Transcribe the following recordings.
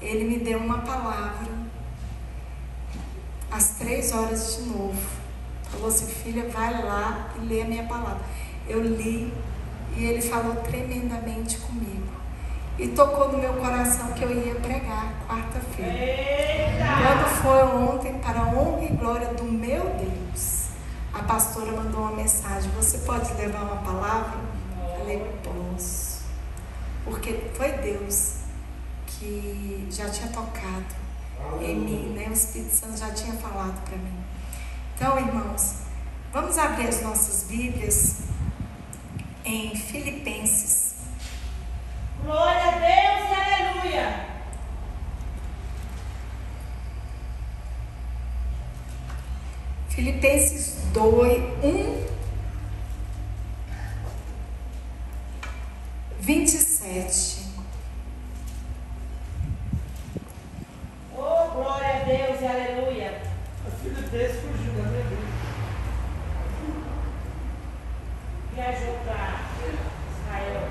ele me deu uma palavra às 3 horas de novo. Falou assim: filha, vai lá e lê a minha palavra. Eu li e ele falou tremendamente comigo. E tocou no meu coração que eu ia pregar quarta-feira. Quando foi ontem, para a honra e glória do meu Deus, a pastora mandou uma mensagem: você pode levar uma palavra? Eu falei: posso. Porque foi Deus que já tinha tocado em mim, né? O Espírito Santo já tinha falado para mim. Então, irmãos, vamos abrir as nossas Bíblias em Filipenses. Glória a Deus e aleluia. Filipenses 2, 27. Oh, glória a Deus e aleluia. A Filipenses fugiu da minha vida. Viajou para Israel.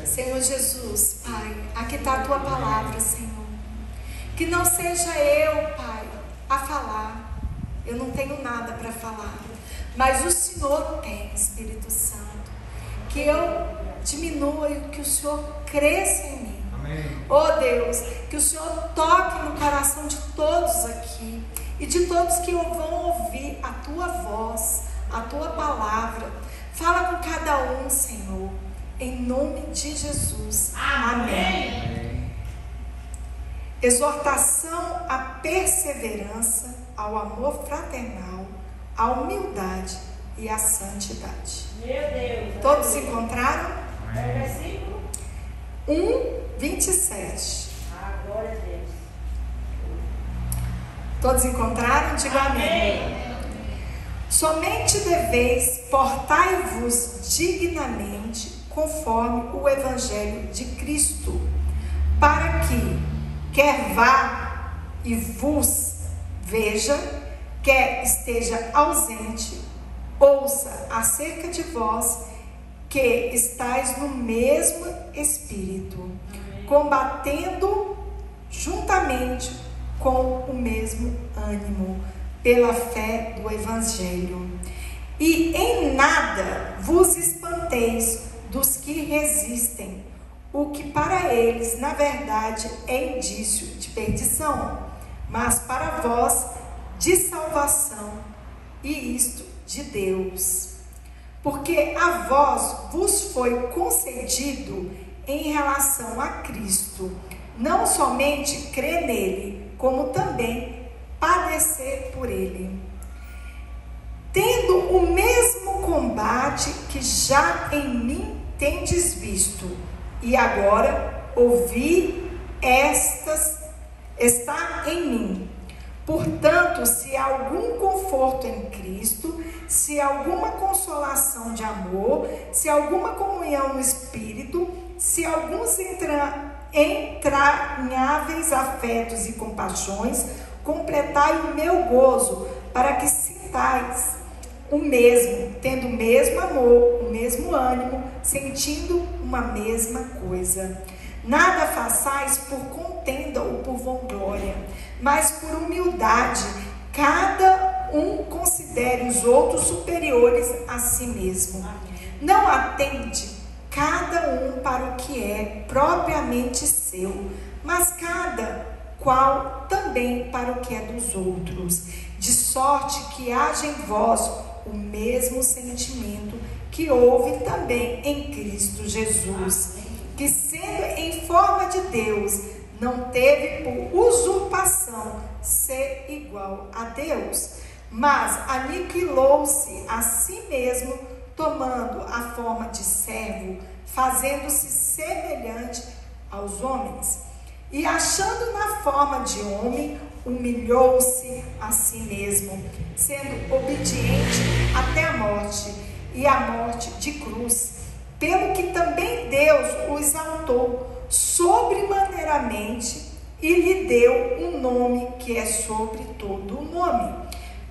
Senhor Jesus, Pai, aqui está a tua palavra, Senhor. Que não seja eu, Pai, a falar. Eu não tenho nada para falar, mas o Senhor tem, Espírito Santo. Que eu diminua e que o Senhor cresça em mim. Amém. Oh Deus, que o Senhor toque no coração de todos aqui e de todos que vão ouvir a tua voz, a tua palavra. Fala com cada um, Senhor, em nome de Jesus. Amém. Exortação à perseverança, ao amor fraternal, à humildade e à santidade. Meu Deus. Todos encontraram? É o versículo 27. Glória a Deus. Todos encontraram? Diga amém. Somente deveis portai-vos dignamente conforme o Evangelho de Cristo, para que, quer vá e vos veja, quer esteja ausente, ouça acerca de vós que estáis no mesmo Espírito, combatendo juntamente com o mesmo ânimo, pela fé do Evangelho. E em nada vos espanteis dos que resistem, o que para eles, na verdade, é indício de perdição, mas para vós, de salvação, e isto de Deus. Porque a vós vos foi concedido em relação a Cristo, não somente crer nele, como também padecer por ele, tendo o mesmo combate que já em mim tendes visto, e agora ouvi está em mim. Portanto, se há algum conforto em Cristo, se há alguma consolação de amor, se há alguma comunhão no Espírito, se há alguns entranháveis afetos e compaixões, completai o meu gozo, para que sintais o mesmo, tendo o mesmo amor, o mesmo ânimo, sentindo uma mesma coisa. Nada façais por contenda ou por vanglória, mas por humildade, cada um considere os outros superiores a si mesmo. Não atende cada um para o que é propriamente seu, mas cada qual também para o que é dos outros, de sorte que haja em vós o mesmo sentimento que houve também em Cristo Jesus, que sendo em forma de Deus, não teve por usurpação ser igual a Deus, mas aniquilou-se a si mesmo, tomando a forma de servo, fazendo-se semelhante aos homens. E achando na forma de homem, humilhou-se a si mesmo, sendo obediente até a morte, e a morte de cruz, pelo que também Deus o exaltou sobremaneiramente e lhe deu um nome que é sobre todo o nome,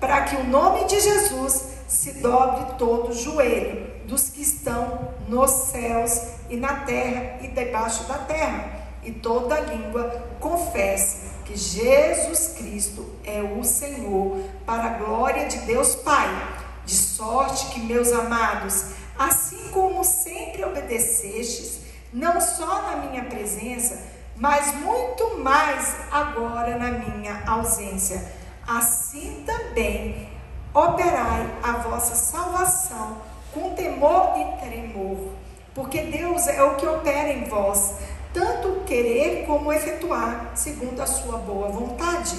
para que o nome de Jesus se dobre todo o joelho dos que estão nos céus e na terra e debaixo da terra, e toda língua confesse que Jesus Cristo é o Senhor, para a glória de Deus Pai. De sorte que, meus amados, assim como sempre obedecestes, não só na minha presença, mas muito mais agora na minha ausência, assim também operai a vossa salvação com temor e tremor, porque Deus é o que opera em vós, tanto querer como efetuar, segundo a sua boa vontade.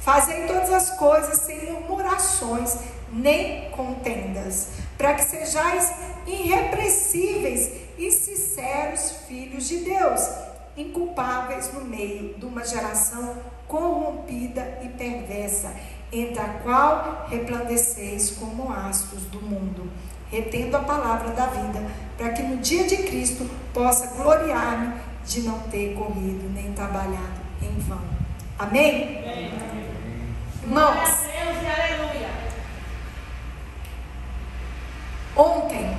Fazei todas as coisas sem murmurações, nem contendas, para que sejais irrepreensíveis e sinceros filhos de Deus, inculpáveis no meio de uma geração corrompida e perversa, entre a qual resplandeceis como astros do mundo, retendo a palavra da vida, para que no dia de Cristo possa gloriar-me de não ter corrido nem trabalhado em vão. Amém? Amém. Irmãos, Glória a Deus e aleluia. ontem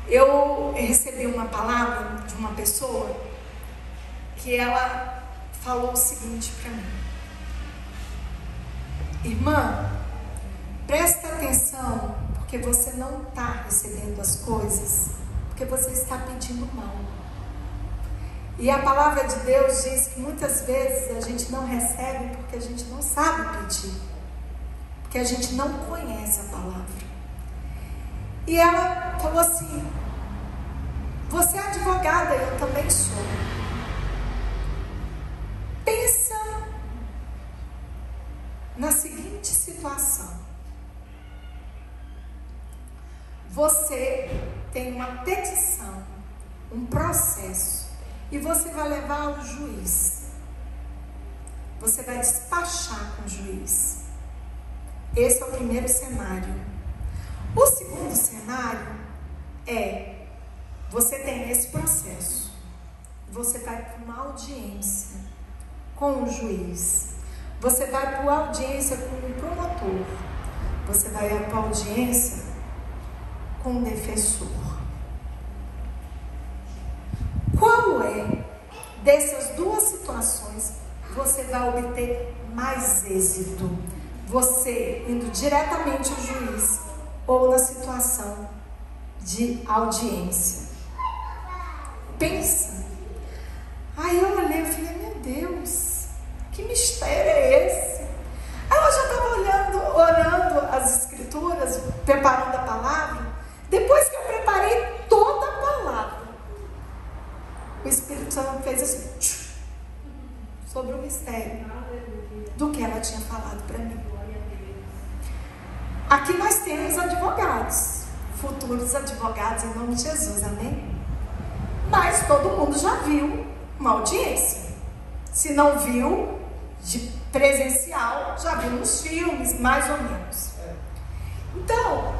eu recebi uma palavra de uma pessoa que ela falou o seguinte para mim: irmã, presta atenção, porque você não está recebendo as coisas, porque você está pedindo mal. E a palavra de Deus diz que muitas vezes a gente não recebe porque a gente não sabe pedir, porque a gente não conhece a palavra. E ela falou assim: você é advogada, eu também sou. Pensa na seguinte situação: você tem uma petição, um processo, e você vai levar ao juiz. Você vai despachar com o juiz. Esse é o primeiro cenário. O segundo cenário é: você tem esse processo, você vai para uma audiência com o juiz, você vai para uma audiência com o promotor, você vai para a audiência com o defensor. Qual é dessas duas situações você vai obter mais êxito? Você indo diretamente ao juiz ou na situação de audiência? Pensa. Aí eu olhei e falei: meu Deus, que mistério é esse? Aí eu já estava orando as escrituras, preparando a palavra. Depois que eu preparei toda a palavra, o Espírito Santo fez assim, sobre o mistério do que ela tinha falado para mim. Aqui nós temos advogados, futuros advogados, em nome de Jesus, amém? Mas todo mundo já viu uma audiência. Se não viu de presencial, já viu nos filmes, mais ou menos. Então,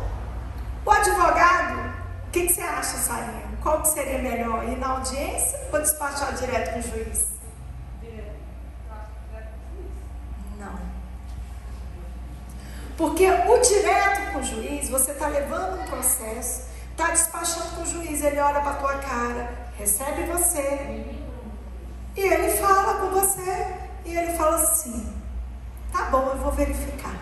o advogado, o que você acha, Sarinha? Qual que seria melhor, ir na audiência ou despachar direto com o juiz? Não. Porque o direto com o juiz, você está levando um processo, está despachando com o juiz, ele olha para a tua cara, recebe você, e ele fala com você, e ele fala assim: tá bom, eu vou verificar.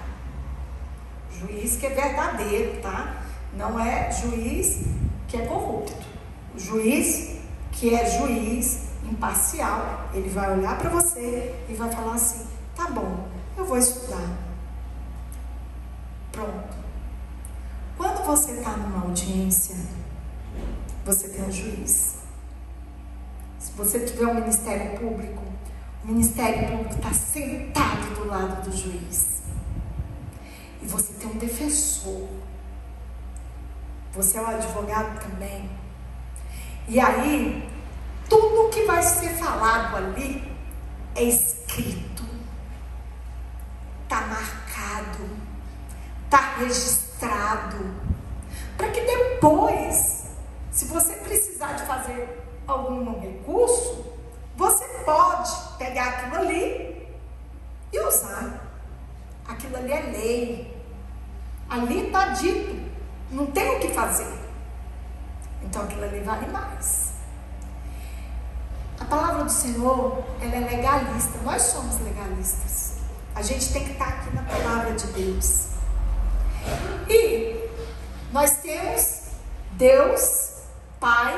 Juiz que é verdadeiro, tá? Não é juiz que é corrupto. O juiz que é juiz imparcial, ele vai olhar para você e vai falar assim: tá bom, eu vou estudar. Pronto. Quando você está numa audiência, você tem um juiz. Se você tiver um ministério público, o ministério público está sentado do lado do juiz. E você tem um defensor. Você é um advogado também. E aí, tudo que vai ser falado ali é escrito, está marcado, está registrado, para que depois, se você precisar de fazer algum recurso, você pode pegar aquilo ali e usar. Aquilo ali é lei, ali está dito, não tem o que fazer. Então aquilo ali vale mais. A palavra do Senhor, ela é legalista. Nós somos legalistas. A gente tem que estar aqui na palavra de Deus. E nós temos Deus Pai,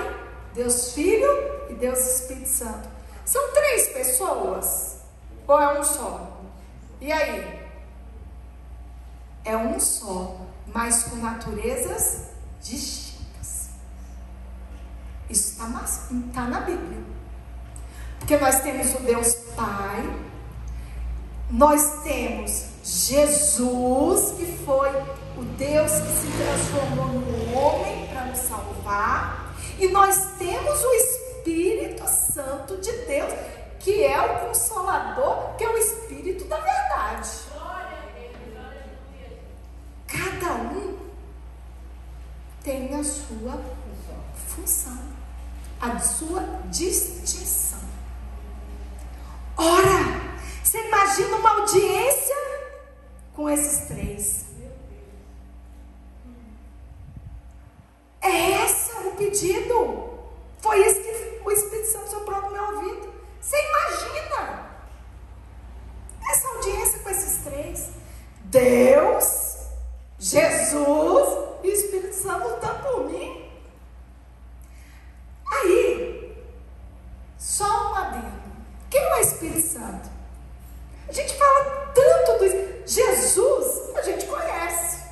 Deus Filho e Deus Espírito Santo. São 3 pessoas? Ou é um só? E aí? É um só, mas com naturezas distintas. Isso está na Bíblia. Porque nós temos o Deus Pai, nós temos Jesus, que foi o Deus que se transformou no homem para nos salvar, e nós temos o Espírito Santo de Deus, que é o Consolador, que é o Espírito da verdade. Cada um tem a sua função, a sua distinção. Ora, você imagina uma audiência com esses 3. É esse o pedido. Foi isso que o Espírito Santo soprou no meu ouvido. Você imagina essa audiência com esses 3? Deus, Jesus e o Espírito Santo lutando por mim. Aí, só um adendo. Quem é o Espírito Santo? A gente fala tanto do Jesus, a gente conhece.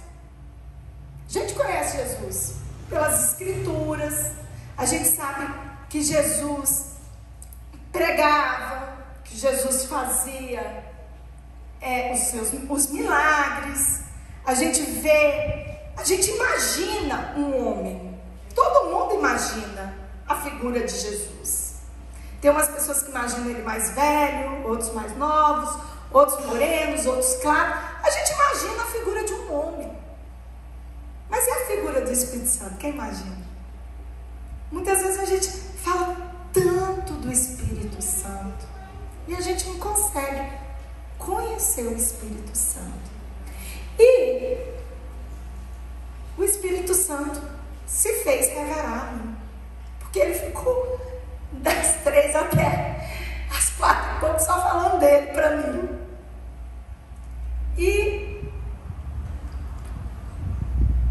A gente conhece Jesus pelas Escrituras. A gente sabe que Jesus pregava, que Jesus fazia os milagres. A gente vê, a gente imagina um homem. Todo mundo imagina a figura de Jesus. Tem umas pessoas que imaginam ele mais velho, outros mais novos, outros morenos, outros claros. A gente imagina a figura de um homem. Mas e a figura do Espírito Santo? Quem imagina? Muitas vezes a gente fala tanto do Espírito Santo e a gente não consegue conhecer o Espírito Santo. E o Espírito Santo se fez revelado, porque ele ficou das 3 até as 4 e pouco só falando dele para mim. E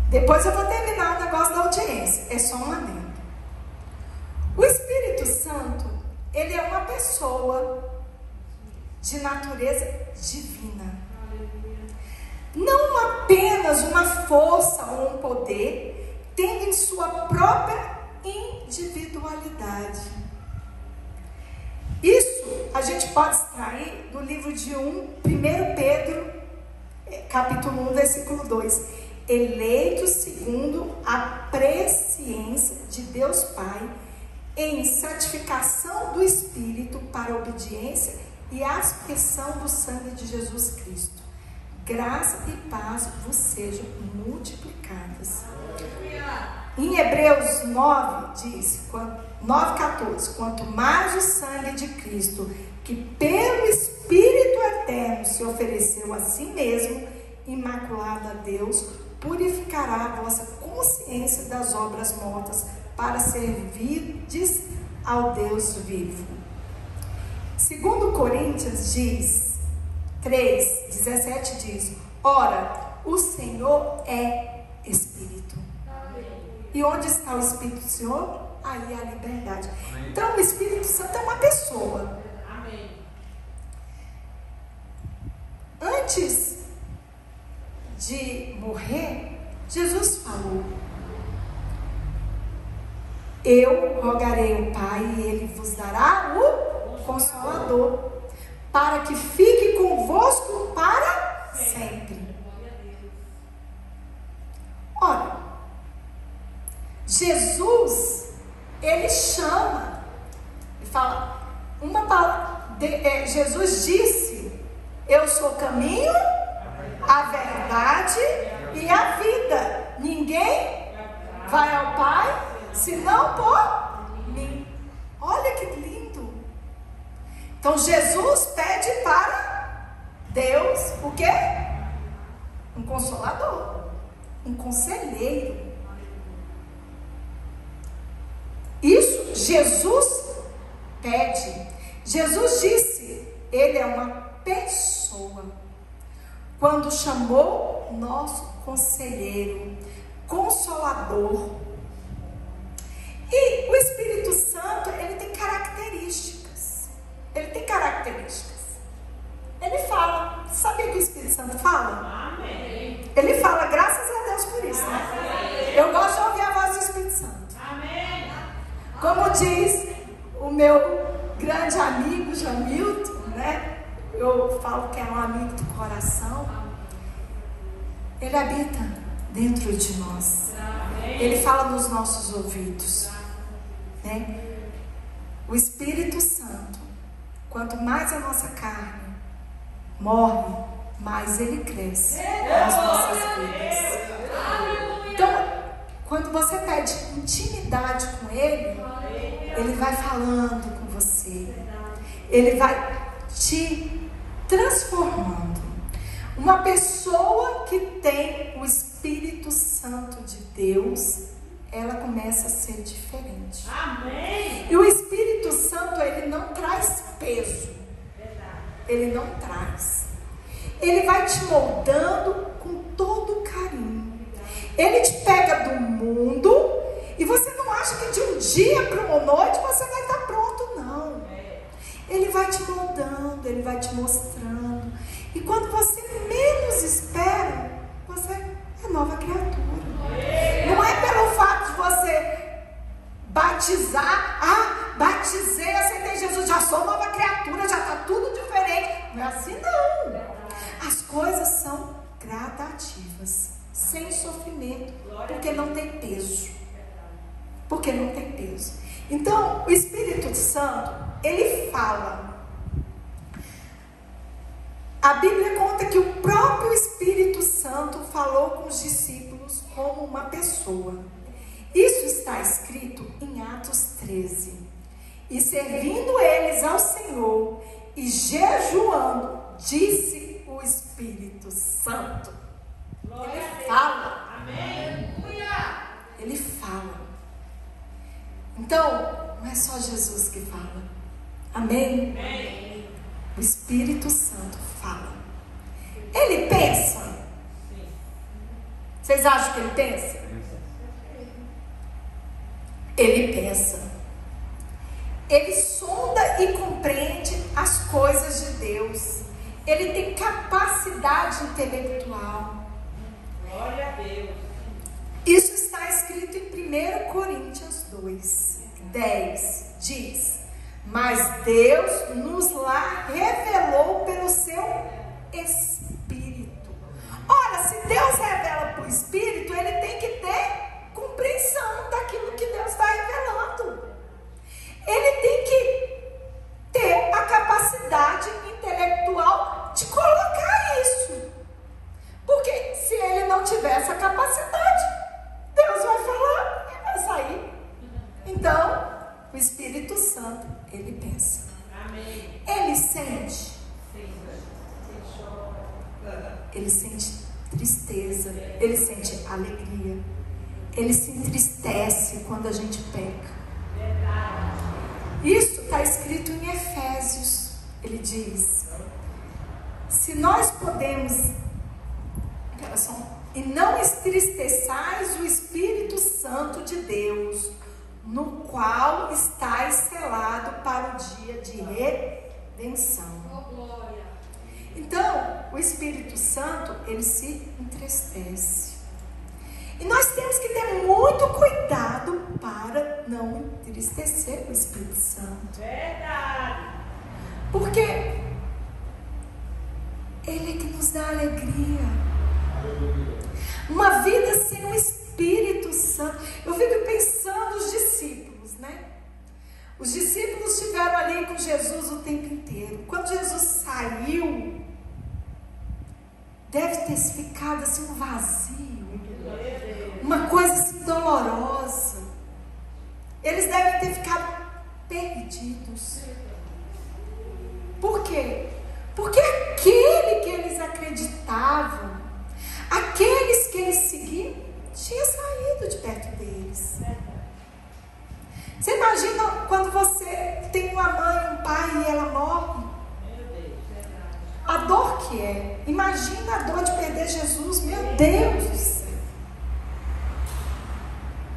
depois eu vou terminar o negócio da audiência. É só um adendo. O Espírito Santo, ele é uma pessoa de natureza divina. Não apenas uma força ou um poder, tendo em sua própria individualidade. Isso a gente pode extrair do livro de 1 Pedro, capítulo 1, versículo 2. Eleitos segundo a presciência de Deus Pai, em santificação do Espírito para a obediência e a aspersão do sangue de Jesus Cristo. Graça e paz vos sejam multiplicadas. Em Hebreus 9, diz, 9,14, quanto mais o sangue de Cristo, que pelo Espírito Eterno se ofereceu a si mesmo, imaculado a Deus, purificará a vossa consciência das obras mortas, para servirdes ao Deus vivo. Segundo Coríntios diz, 3:17 diz, ora, o Senhor é Espírito. E onde está o Espírito do Senhor? Aí a liberdade. Amém. Então o Espírito Santo é uma pessoa. Amém. Antes de morrer, Jesus falou: eu rogarei ao Pai e Ele vos dará o Consolador, para que fique convosco para sempre. Ora, Jesus, Ele chama, e fala, uma palavra, Jesus disse, eu sou o caminho, a verdade e a vida. Ninguém vai ao Pai senão por mim. Olha que lindo. Então Jesus pede para Deus o quê? Um consolador, um conselheiro. Isso Jesus pede, Jesus disse, ele é uma pessoa. Quando chamou nosso conselheiro, consolador. E o Espírito Santo, ele tem características. Ele tem características. Ele fala. Sabia que o Espírito Santo fala? Amém. Ele fala, graças a Deus por isso, né? Eu gosto de ouvir a voz do Espírito Santo. Amém. Como diz o meu grande amigo Jamilton, né? Eu falo que é um amigo do coração. Ele habita dentro de nós. Ele fala nos nossos ouvidos, né? O Espírito Santo, quanto mais a nossa carne morre, mais ele cresce nas nossas vidas. Então, quando você pede intimidade com ele, ele vai falando com você, ele vai te transformando. Uma pessoa que tem o Espírito Santo de Deus, ela começa a ser diferente. Amém. E o Espírito Santo, ele não traz peso. Ele não traz. Ele vai te moldando com todo carinho. Ele te pega do mundo e você não acha que de um dia para uma noite você vai estar pronto, não. Ele vai te moldando, ele vai te mostrando. E quando você menos espera, você é nova criatura. Não é pelo fato de você batizar, batizei, aceitei Jesus, já sou nova criatura, já está tudo diferente. Não é assim, não. As coisas são gradativas, sem sofrimento, porque não tem peso. Porque não tem peso. Então, o Espírito Santo, ele fala. A Bíblia conta que o próprio Espírito Santo falou com os discípulos como uma pessoa. Isso está escrito em Atos 13. E servindo eles ao Senhor e jejuando, disse o Espírito Santo. Ele fala. Amém. Ele fala. Então, não é só Jesus que fala. Amém? Amém. O Espírito Santo fala. Ele pensa. Vocês acham que ele pensa? Ele pensa. Ele sonda e compreende as coisas de Deus. Ele tem capacidade intelectual. Glória a Deus. Isso está escrito em 1 Coríntios 2, 10. Diz: mas Deus nos lá revelou pelo seu Espírito. Ora, se Deus revela por Espírito, ele tem que ter compreensão daquilo que Deus está revelando. Ele tem que ter a capacidade intelectual de colocar isso. Porque se ele não tiver essa capacidade, Deus vai falar e vai sair. Então, o Espírito Santo, ele pensa. Amém. Ele sente. Ele sente tristeza. Ele sente alegria. Ele se entristece quando a gente peca. Isso está escrito em Efésios. Ele diz: se nós podemos, e não entristeçais o Espírito Santo de Deus, no qual estáis selado para o dia de redenção. Então, o Espírito Santo, ele se entristece. E nós temos que ter muito cuidado para não entristecer o Espírito Santo. Verdade. Porque ele é que nos dá alegria. Uma vida sem o Espírito Santo. Eu fico pensando nos discípulos, né? Os discípulos estiveram ali com Jesus o tempo inteiro. Quando Jesus saiu, deve ter ficado assim um vazio. Uma coisa assim dolorosa. Eles devem ter ficado perdidos. Por quê? Porque aquele que eles acreditavam, aqueles que eles seguiam, tinha saído de perto deles. Você imagina quando quando você tem uma mãe, um pai e ela morre. A dor que é. Imagina a dor de perder Jesus. Meu Deus do céu.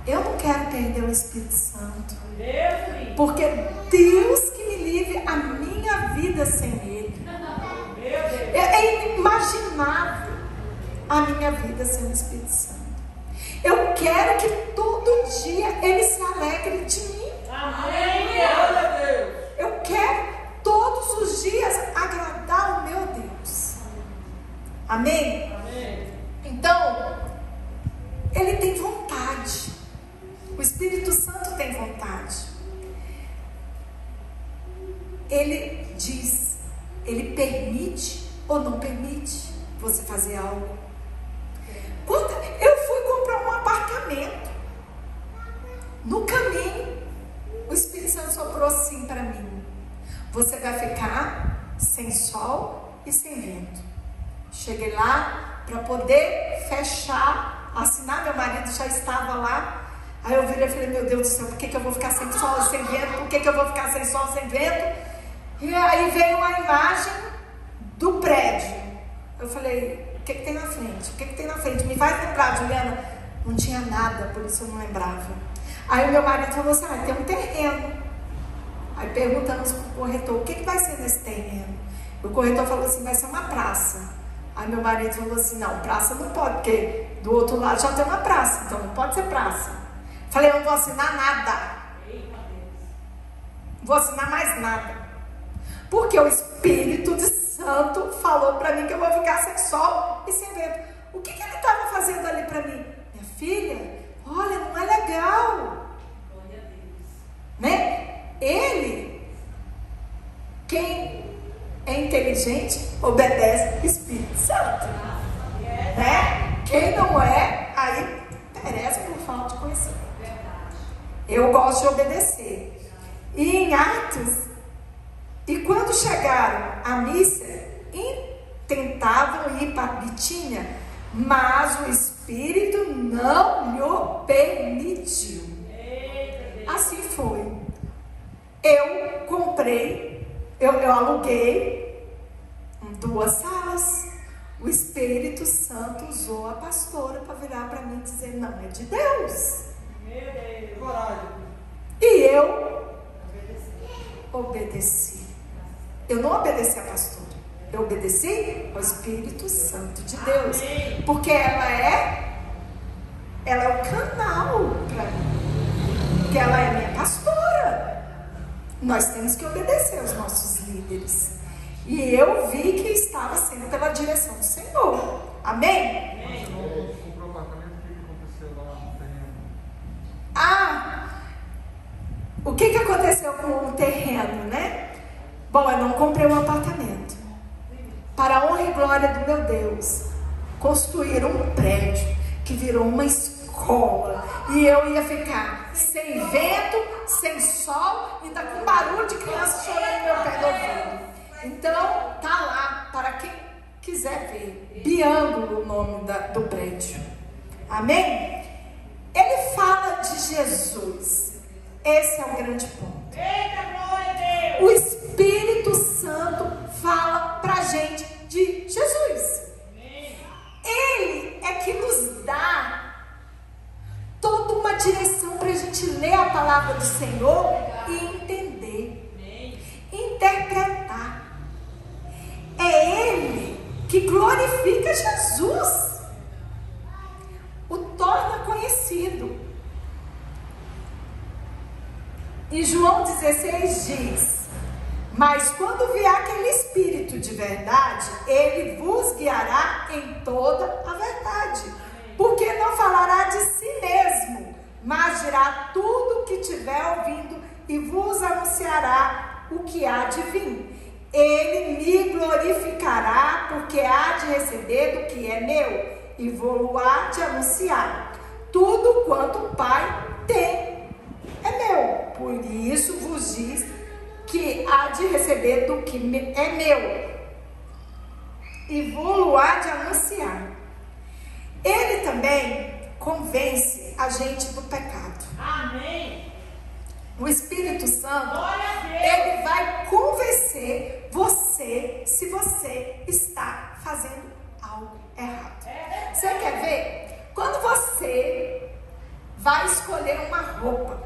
Eu não quero perder o Espírito Santo. Porque Deus que me livre a minha vida sem Ele. É inimaginável a minha vida sem o Espírito Santo. Eu quero que todo dia Ele se alegre de mim. Amém. Eu quero todos os dias agradar o meu Deus. Amém? Então, Ele tem vontade. O Espírito Santo tem vontade. Ele diz, Ele permite ou não permite você fazer algo. Eu fui comprar um apartamento. No caminho, o Espírito Santo soprou assim para mim: você vai ficar sem sol e sem vento. Cheguei lá para poder fechar, assinar. Meu marido já estava lá. Aí eu virei e falei: meu Deus do céu, por que eu vou ficar sem sol e sem vento? Por que eu vou ficar sem sol e sem vento? E aí veio uma imagem do prédio. Eu falei: o que tem na frente? O que tem na frente? Me faz lembrar, Juliana. Não tinha nada, por isso eu não lembrava. Aí o meu marido falou assim: tem um terreno. Aí perguntamos para o corretor: o que vai ser nesse terreno? O corretor falou assim: vai ser uma praça. Aí meu marido falou assim: não, praça não pode, porque do outro lado já tem uma praça, então não pode ser praça. Falei: eu não vou assinar nada. Não vou assinar mais nada. Porque o Espírito Santo falou para mim que eu vou ficar sem sol e sem vento. O que ele estava fazendo ali para mim? Minha filha, olha, não é legal. Né? Ele, quem é inteligente, obedece o Espírito Santo. Né? Quem não é, aí perece por falta de conhecimento. Eu gosto de obedecer. E em Atos, e quando chegaram a Mísia, tentavam ir para Bitínia, mas o Espírito não lhe permitiu. Assim foi. Eu comprei, eu aluguei 2 salas. O Espírito Santo usou a pastora para virar para mim e dizer: não, é de Deus. E eu obedeci. Eu não obedeci a pastora, eu obedeci ao Espírito Santo de Deus. Porque ela é o canal para mim. Porque ela é minha pastora. Nós temos que obedecer aos nossos líderes. E eu vi que estava sendo pela direção do Senhor. Amém? O que aconteceu com o terreno, né? Bom, eu não comprei um apartamento. Para a honra e glória do meu Deus, construíram um prédio que virou uma escola. E eu ia ficar sem vento, sem sol, e ainda com barulho de criança chorando no meu pé do ouvido. Então, tá lá para quem quiser ver. Biângulo, o nome do prédio. Amém? Ele fala de Jesus. Esse é o grande ponto. O Espírito Santo fala pra gente de Jesus. Ele é que nos dá toda uma direção para a gente ler a palavra do Senhor e entender, interpretar. É Ele que glorifica Jesus, o torna conhecido. E João 16 diz: mas quando vier aquele Espírito de verdade, ele vos guiará em toda a verdade, porque não falará de si mesmo, mas dirá tudo o que tiver ouvindo e vos anunciará o que há de vir. Ele me glorificará, porque há de receber do que é meu, e vou há de anunciar. Tudo quanto o Pai tem é meu, por isso vos diz que há de receber do que é meu, e vou há de anunciar. Ele também convence a gente do pecado. Amém. O Espírito Santo, Glória a Deus. ele vai convencer você se você está fazendo algo errado. Você quer ver? Quando você vai escolher uma roupa,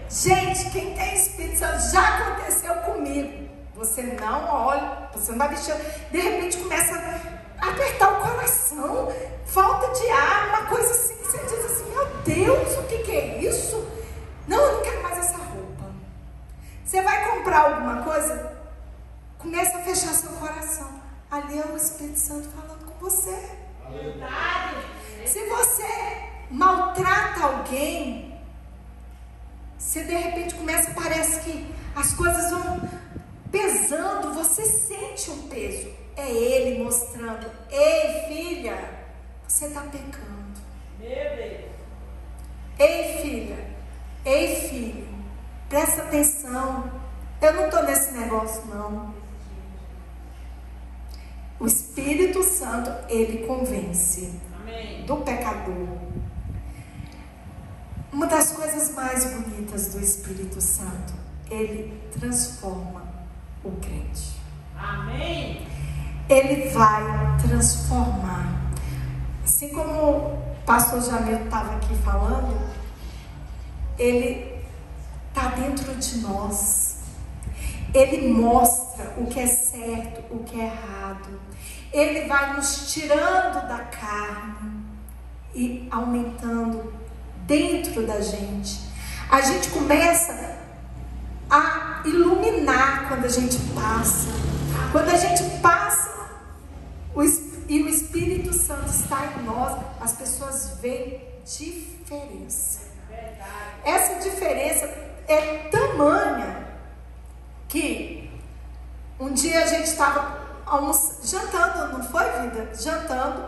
gente, quem tem Espírito Santo, já aconteceu comigo. Você não olha, você não vai vestir, de repente começa a apertar o coração, falta de ar, uma coisa assim, que você diz assim, meu Deus, o que é isso? Não, eu não quero mais essa roupa. Você vai comprar alguma coisa, começa a fechar seu coração. Ali é o Espírito Santo falando com você. Verdade. Se você maltrata alguém, você de repente começa, parece que as coisas vão pesando, você sente um peso. É ele mostrando, ei filha, você está pecando. Meu Deus. Ei filha, ei filho, presta atenção, eu não estou nesse negócio não. O Espírito Santo, ele convence. Amém. Do pecador. Uma das coisas mais bonitas do Espírito Santo, ele transforma o crente. Amém. Ele vai transformar. Assim como o pastor Jamil estava aqui falando, ele está dentro de nós. Ele mostra o que é certo, o que é errado. Ele vai nos tirando da carne e aumentando dentro da gente. A gente começa a iluminar quando a gente passa. Quando a gente passa e o Espírito Santo está em nós, as pessoas veem diferença. Essa diferença é tamanha que um dia a gente estava jantando, não foi, vida? Jantando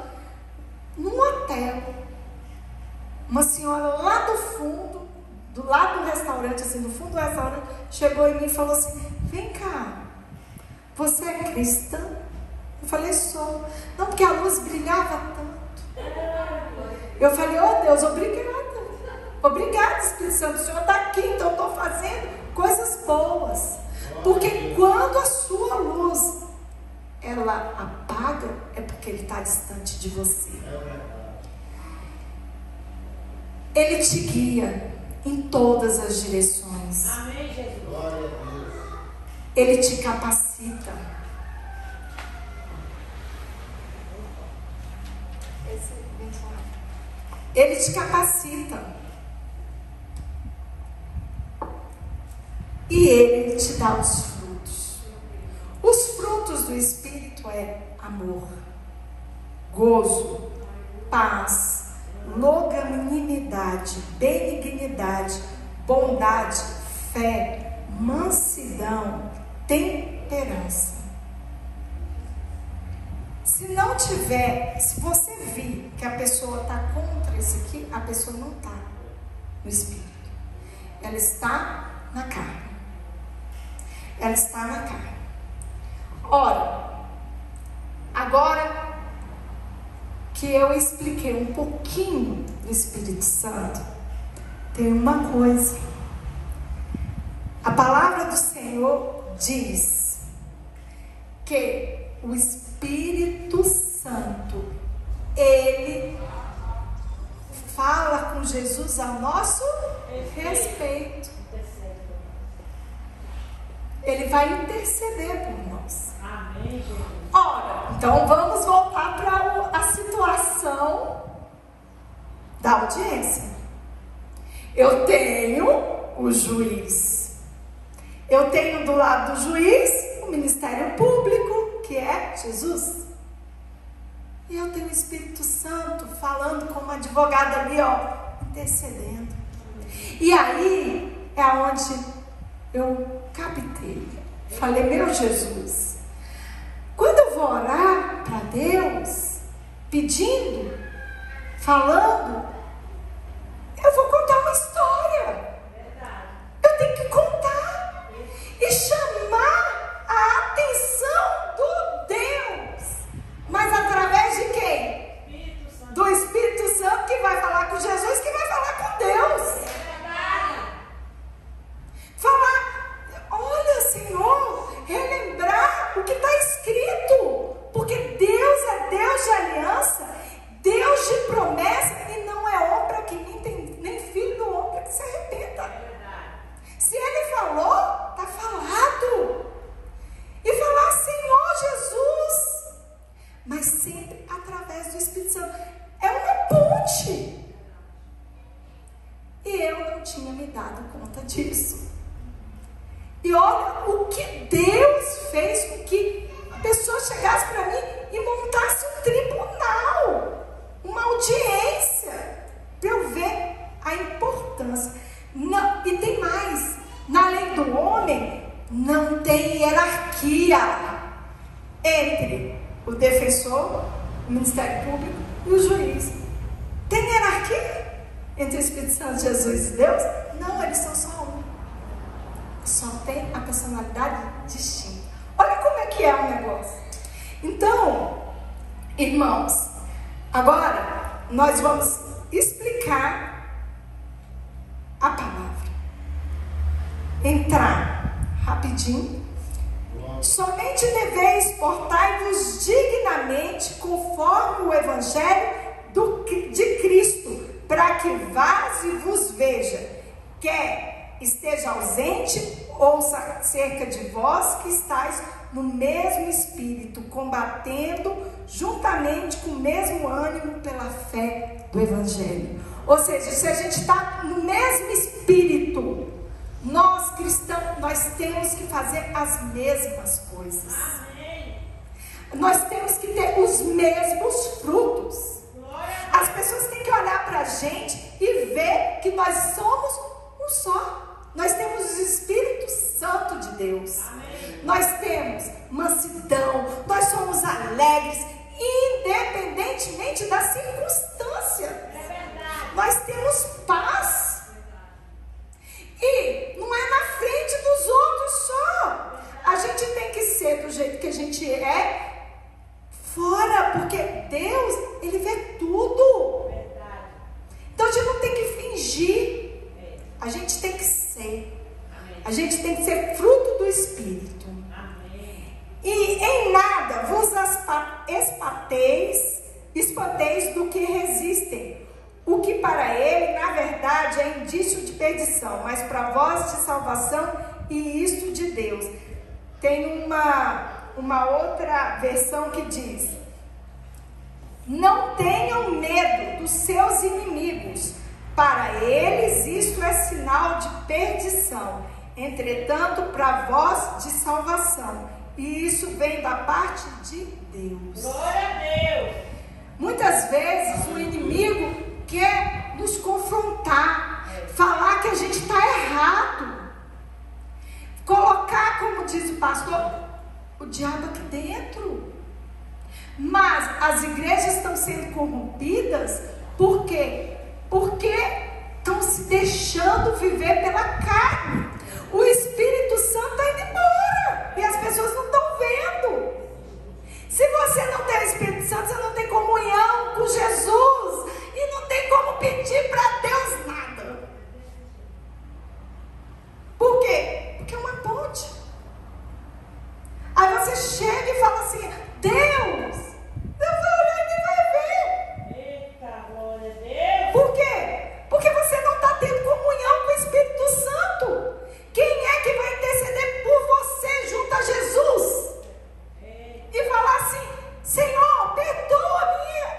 num hotel. Uma senhora lá do fundo, do lado do restaurante, assim, no fundo do restaurante, chegou em mim e falou assim, vem cá, você é cristã? Eu falei, sou. Não, porque a luz brilhava tanto. Eu falei, oh Deus, obrigada. Obrigada, Espírito Santo, o Senhor está aqui, então eu estou fazendo coisas boas. Porque quando a sua luz, ela apaga, é porque ele está distante de você. Ele te guia em todas as direções. Amém, Jesus. Glória a Deus. Ele te capacita. Ele te capacita. E ele te dá os frutos. Os frutos do Espírito é amor, gozo, paz, longanimidade, benignidade, bondade, fé, mansidão, temperança. Se não tiver, se você vir que a pessoa está contra esse aqui, a pessoa não está no Espírito. Ela está na carne. Ela está na carne. Ora, agora que eu expliquei um pouquinho do Espírito Santo, tem uma coisa. A palavra do Senhor diz que o Espírito Santo, ele fala com Jesus a nosso respeito. Ele vai interceder por nós. Amém, Jesus. Ora, então vamos voltar para a situação da audiência. Eu tenho o juiz. Eu tenho do lado do juiz o Ministério Público, que é Jesus. E eu tenho o Espírito Santo falando como advogado ali, ó, intercedendo. E aí é onde eu captei. Falei, meu Jesus, quando eu vou orar para Deus, pedindo, falando, eu vou contar uma história. Eu tenho que contar e chamar a atenção do Deus. Mas através de quem? Do Espírito Santo, que vai falar com Jesus, que vai falar com Deus. Olha o que Deus fez com que a pessoa chegasse para mim e montasse um tribunal, uma audiência, para eu ver a importância. Não, e tem mais, na lei do homem não tem hierarquia entre o defensor, o Ministério Público e o juiz. Tem hierarquia entre o Espírito Santo, Jesus e Deus? Não, eles são só um. Só tem a personalidade distinta. Olha como é que é o negócio. Então, irmãos, agora nós vamos explicar a palavra. Entrar rapidinho. Somente deveis portai-vos dignamente conforme o Evangelho de Cristo, para que vás e vos veja, quer esteja ausente, ouça acerca de vós que estáis no mesmo espírito, combatendo juntamente com o mesmo ânimo pela fé do Evangelho. Ou seja, se a gente está no mesmo espírito, nós cristãos, nós temos que fazer as mesmas coisas. Nós temos que ter os mesmos frutos. As pessoas têm que olhar para a gente e ver que nós somos um só. Nós temos o Espírito Santo de Deus. Nós temos mansidão, nós somos alegres, independentemente da circunstância. Nós temos paz. E não é na frente dos outros só. A gente tem que ser do jeito que a gente é fora, porque Deus, Ele vê tudo. Então a gente não tem que fingir. A gente tem que ser. A gente tem que ser fruto do Espírito. E em nada vos espanteis do que resistem, o que para ele, na verdade, é indício de perdição, mas para vós de salvação, e isto de Deus. Tem uma outra versão que diz: não tenham medo dos seus inimigos, para eles isto é sinal de perdição, entretanto para vós de salvação, e isso vem da parte de Deus. Glória a Deus. Muitas vezes o inimigo quer nos confrontar, falar que a gente está errado, colocar, como diz o pastor, o diabo aqui dentro. Mas as igrejas estão sendo corrompidas. Por quê? Porque estão se deixando viver pela carne. O Espírito Santo está indo embora e as pessoas não estão vendo. Se você não tem o Espírito Santo, você não tem comunhão com Jesus e não tem como pedir para Deus nada. Por quê? Porque é uma ponte. Aí você chega e fala assim: Deus vai olhar e vai ver. Eita, glória a Deus. Por quê? Porque você não está tendo comunhão com o Espírito Santo. Quem é que vai interceder por você junto a Jesus? E falar assim: Senhor, perdoa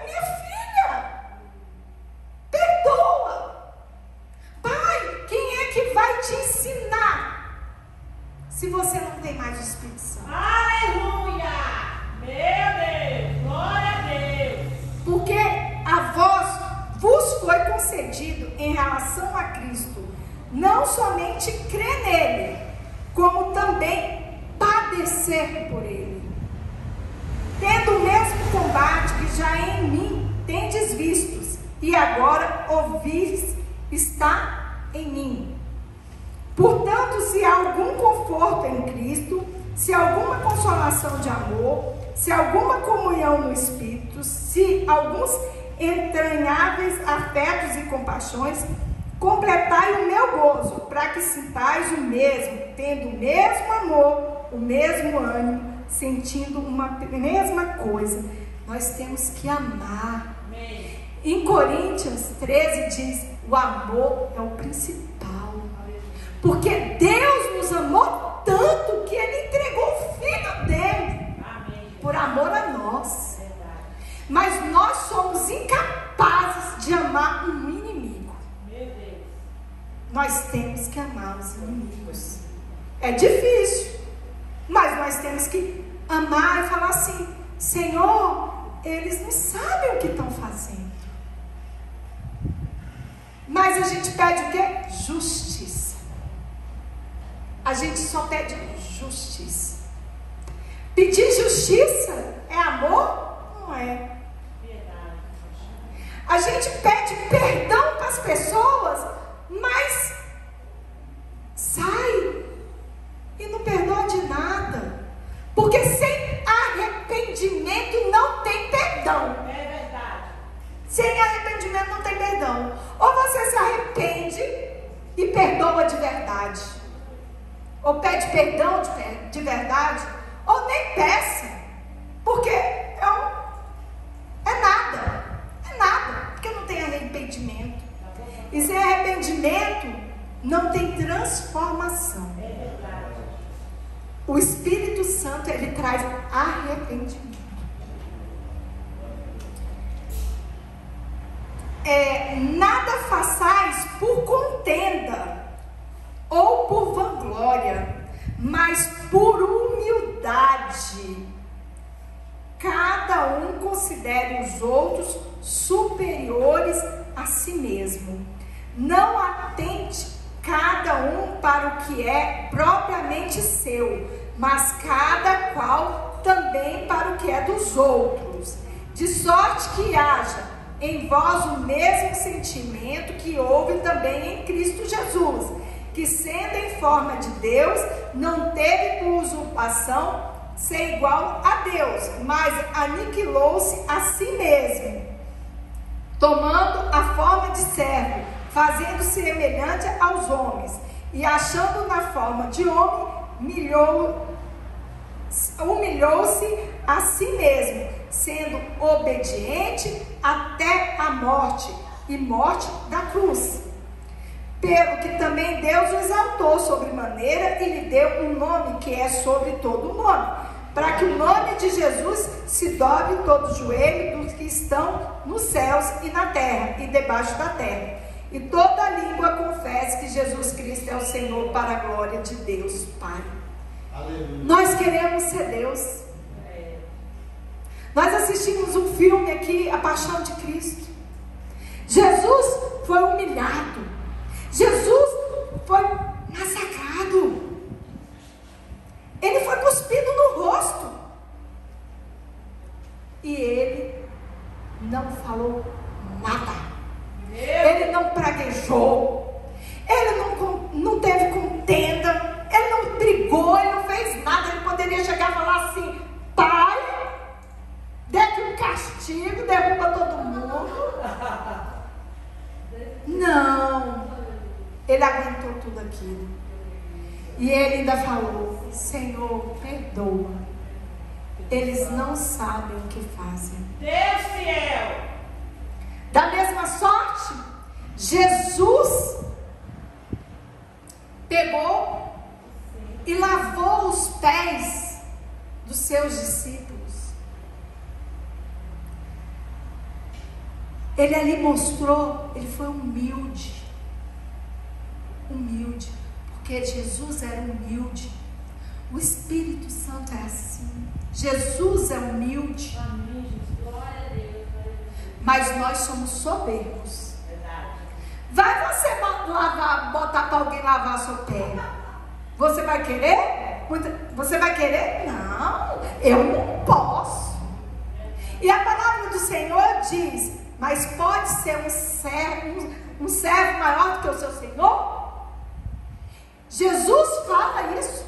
minha filha. Perdoa. Pai, quem é que vai te ensinar se você não tem mais o Espírito Santo? Aleluia. Meu Deus. Glória a Deus. Porque a vós vos foi concedido em relação a Cristo, não somente crer nele, como também padecer por ele, tendo o mesmo combate que já em mim tendes vistos, e agora ouvis está em mim. Portanto, se há algum conforto em Cristo, se há alguma consolação de amor, se há alguma comunhão no Espírito, se alguns entranháveis afetos e compaixões, completai o meu gozo, para que sintais o mesmo, tendo o mesmo amor, o mesmo ânimo, sentindo uma mesma coisa. Nós temos que amar. Amém. Em Coríntios 13 diz: o amor é o principal, porque Deus nos amou tanto que Ele entregou o Filho dele. Amém. Por amor a nós. Verdade. Mas nós somos incapazes de amar um inimigo. Meu Deus. Nós temos que amar os inimigos. É difícil. temos que amar e falar assim: Senhor, eles não sabem o que estão fazendo. Mas a gente pede o quê? Justiça. A gente só pede justiça. Pedir justiça é amor? Não é. A gente pede perdão para as pessoas, mas sai e não perdoa de nada. Porque sem arrependimento não tem perdão. É verdade. Sem arrependimento não tem perdão. Ou você se arrepende e perdoa de verdade, ou pede perdão de verdade, ou nem peça, porque é nada. É nada, porque não tem arrependimento. E sem arrependimento não tem transformação. O Espírito Santo, ele traz arrependimento. Nada façais por contenda ou por vanglória, mas por humildade. Cada um considere os outros superiores a si mesmo. Não atente cada um para o que é propriamente seu, mas cada qual também para o que é dos outros. De sorte que haja em vós o mesmo sentimento que houve também em Cristo Jesus, que sendo em forma de Deus, não teve por usurpação ser igual a Deus, mas aniquilou-se a si mesmo, tomando a forma de servo, fazendo-se semelhante aos homens, e achando na forma de homem, humilhou-se a si mesmo, sendo obediente até a morte, e morte da cruz. Pelo que também Deus o exaltou sobremaneira e lhe deu um nome que é sobre todo o nome, para que o nome de Jesus se dobre todo o joelho dos que estão nos céus e na terra e debaixo da terra, e toda língua confesse que Jesus Cristo é o Senhor, para a glória de Deus Pai. Aleluia. Nós queremos ser Deus. Nós assistimos um filme aqui, A Paixão de Cristo. Jesus foi humilhado. Jesus foi massacrado. Ele foi cuspido no rosto. E ele não falou nada. Ele não praguejou. Ele não teve contenda. Ele não brigou. Ele não fez nada. Ele poderia chegar e falar assim: Pai, dê-te um castigo, derruba todo mundo. Não. Ele aguentou tudo aquilo. E ele ainda falou: Senhor, perdoa. Eles não sabem o que fazem. Deus fiel. Da mesma sorte, Jesus pegou e lavou os pés dos seus discípulos. Ele ali mostrou, ele foi humilde. Humilde, porque Jesus era humilde. O Espírito Santo é assim. Jesus é humilde. Amém, Jesus. Glória a Deus. Mas nós somos soberbos. Vai você botar para alguém lavar seu pé? Você vai querer? Você vai querer? Não, eu não posso. E a palavra do Senhor diz: mas pode ser um servo maior do que o seu Senhor? Jesus fala isso.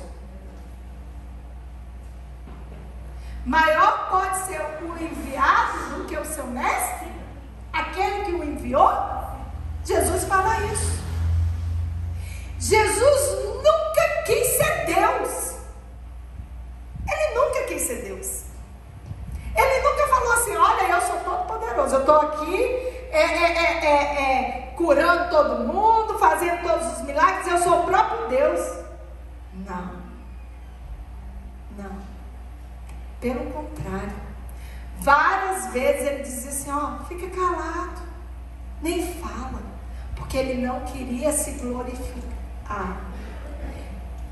Maior pode ser o enviado do que o seu mestre? Aquele que o enviou? Jesus fala isso. Jesus nunca quis ser Deus. Ele nunca quis ser Deus. Ele nunca falou assim: olha, eu sou todo poderoso, eu estou aqui curando todo mundo, fazendo todos os milagres, eu sou o próprio Deus. Não. Não. Pelo contrário, várias vezes ele dizia assim: ó, fica calado, nem fala, porque ele não queria se glorificar,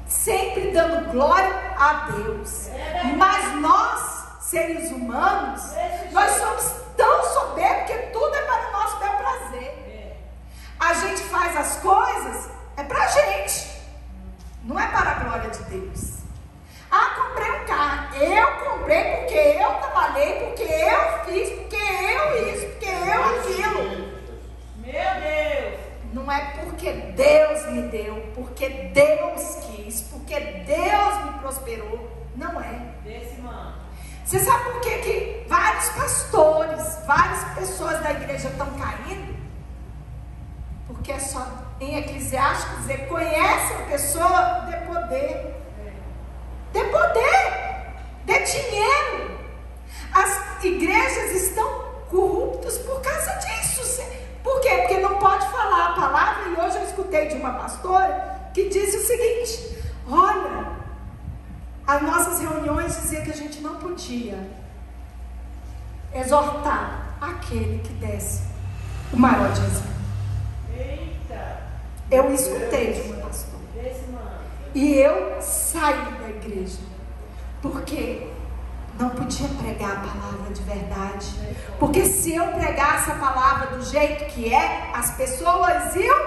sempre dando glória a Deus. Mas nós, seres humanos, nós somos tão soberbos que tudo é para o nosso bel prazer. A gente faz as coisas, é para a gente, não é para a glória de Deus. Ah, comprei um carro. Eu comprei porque eu trabalhei, porque eu fiz, porque eu isso, porque eu aquilo. Meu Deus. Não é porque Deus me deu, porque Deus quis, porque Deus me prosperou. Não é. Desse mano. Você sabe por que vários pastores, várias pessoas da igreja estão caindo? Porque é só em Eclesiastes dizer, conhece a pessoa de poder. De poder, de dinheiro. As igrejas estão corruptas por causa disso. Por quê? Porque não pode falar a palavra. E hoje eu escutei de uma pastora que disse o seguinte: olha, as nossas reuniões diziam que a gente não podia exortar aquele que desse o maior dízimo. Eita. Eu escutei de uma pastora. Desse mano. E eu saí da igreja, porque não podia pregar a palavra de verdade. Porque se eu pregasse a palavra do jeito que é, as pessoas iam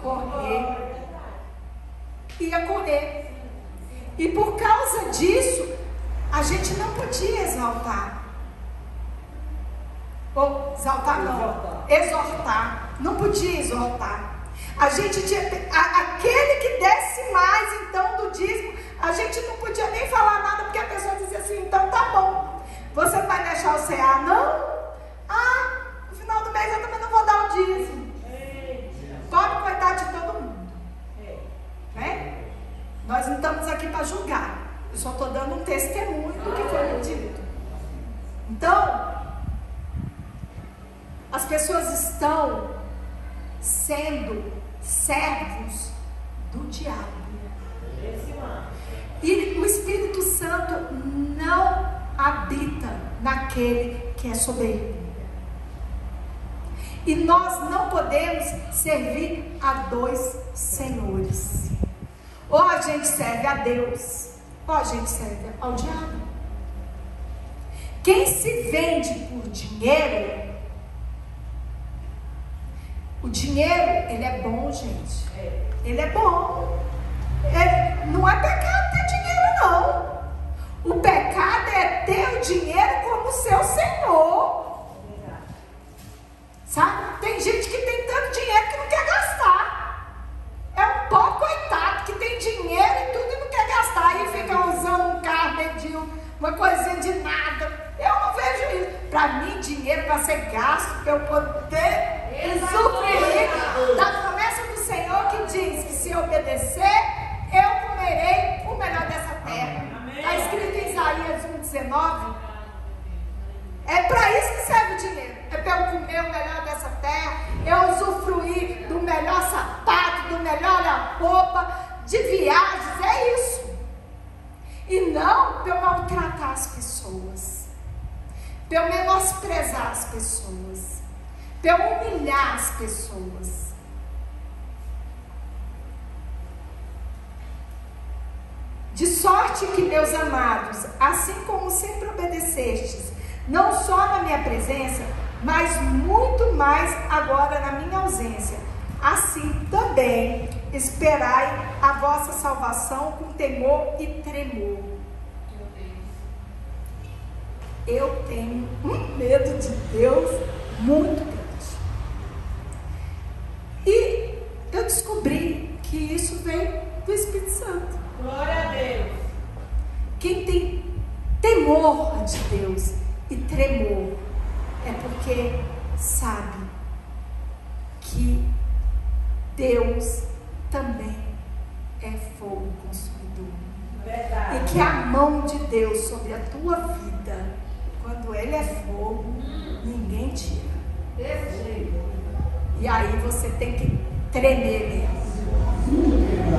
correr. Ia correr. E por causa disso, a gente não podia exaltar. Ou exaltar não, exortar. Não podia exortar. A gente tinha, aquele que desse mais então do dízimo, a gente não podia nem falar nada, porque a pessoa dizia assim, então tá bom, você vai deixar o CA? Não? Ah, no final do mês eu também não vou dar o dízimo. Pode coitar de todo mundo, né? Nós não estamos aqui para julgar, eu só estou dando um testemunho do que foi dito. Então, as pessoas estão sendo servos do diabo. E o Espírito Santo não habita naquele que é soberbo. E nós não podemos servir a dois senhores. Ou a gente serve a Deus, ou a gente serve ao diabo. Quem se vende por dinheiro, o dinheiro, ele é bom, gente. Ele é bom. Não é pecado ter dinheiro, não. O pecado é ter o dinheiro como seu senhor. Sabe? Tem gente que tem tanto dinheiro que não quer gastar. É um pobre coitado que tem dinheiro e tudo e não quer gastar. Aí fica usando um carro medinho, uma coisinha de nada. Eu não vejo isso. Para mim, dinheiro para ser gasto, para eu poder usufruir da promessa do Senhor que diz que se eu obedecer, eu comerei o melhor dessa terra. Está escrito em Isaías 1,19. É para isso que serve o dinheiro. É para eu comer o melhor dessa terra, eu usufruir do melhor sapato, do melhor roupa, de viagens, é isso. E não para eu maltratar as pessoas, para eu menosprezar as pessoas, para eu humilhar as pessoas. De sorte que, meus amados, assim como sempre obedecestes, não só na minha presença, mas muito mais agora na minha ausência, assim também esperai a vossa salvação com temor e tremor. Eu tenho um medo de Deus muito grande. E eu descobri que isso veio do Espírito Santo. Glória a Deus. Quem tem temor de Deus e tremor é porque sabe que Deus também é fogo consumidor. Verdade. E que a mão de Deus sobre a tua vida, quando Ele é fogo, ninguém tira. Desse jeito. E aí você tem que tremer mesmo.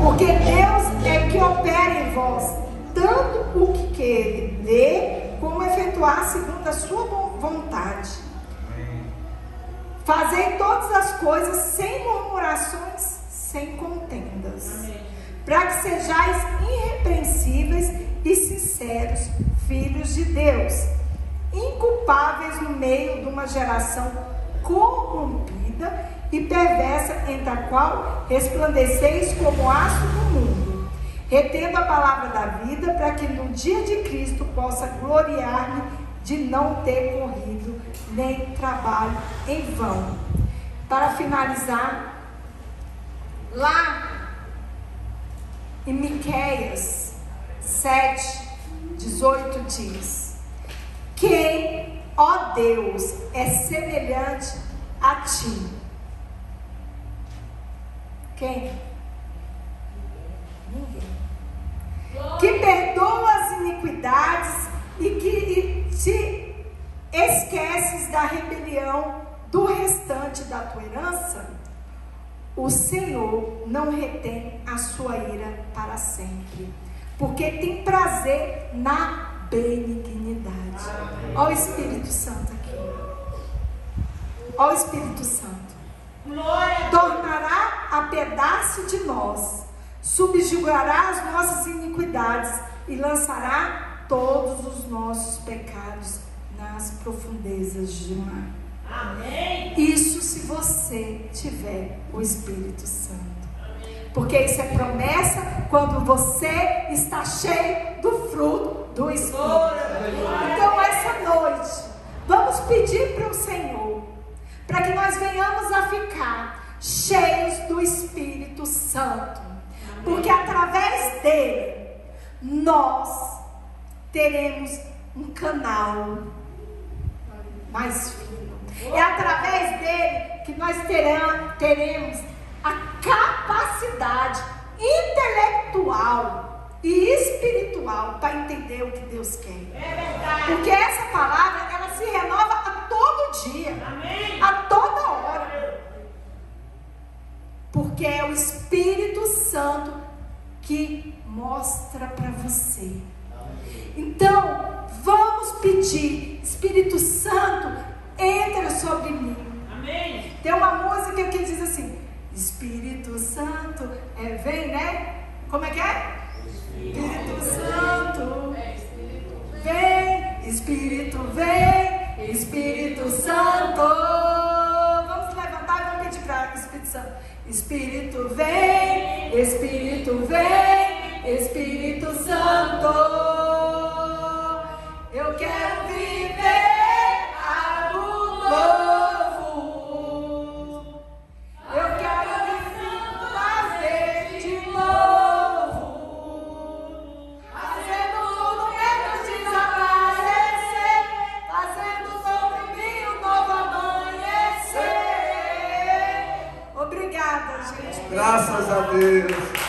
Porque Deus é que opera em vós tanto o que querer como efetuar segundo a sua vontade. Fazei todas as coisas sem murmurações, sem contendas, para que sejais irrepreensíveis e sinceros filhos de Deus, inculpáveis no meio de uma geração corrompida e perversa, entre a qual resplandeceis como astro do mundo, retendo a palavra da vida, para que no dia de Cristo possa gloriar-me de não ter corrido nem trabalho em vão. Para finalizar, lá em Miqueias 7:18 diz: quem, ó Deus, é semelhante a ti? Quem? Ninguém. Que perdoa as iniquidades e que te esqueces da rebelião do restante da tua herança. O Senhor não retém a sua ira para sempre, porque tem prazer na benignidade. Olha o Espírito Santo aqui. Olha o Espírito Santo. Tornará a pedaço de nós, subjugará as nossas iniquidades e lançará todos os nossos pecados nas profundezas do mar. Amém. Isso se você tiver o Espírito Santo. Porque isso é promessa quando você está cheio do fruto do Espírito. Então essa noite, vamos pedir para o Senhor, para que nós venhamos a ficar cheios do Espírito Santo. Porque através dele, nós teremos um canal mais fino. É através dele que nós teremos a capacidade intelectual e espiritual para entender o que Deus quer. É verdade. Porque essa palavra, ela se renova a todo dia. Amém. A toda hora. Porque é o Espírito Santo que mostra para você. Então, vamos pedir: Espírito Santo, entra sobre mim. Amém. Tem uma música que diz assim: Espírito Santo, vem, né? Como é que é? Espírito Santo, vem, Espírito vem, Espírito Santo. Vamos levantar e vamos pedir para o Espírito Santo: Espírito vem, Espírito vem, Espírito Santo. Eu quero viver algo novo. Eu quero me fazer de novo, fazendo tudo menos desaparecer, fazendo sobre mim um novo amanhecer. Obrigada, gente. Graças a Deus.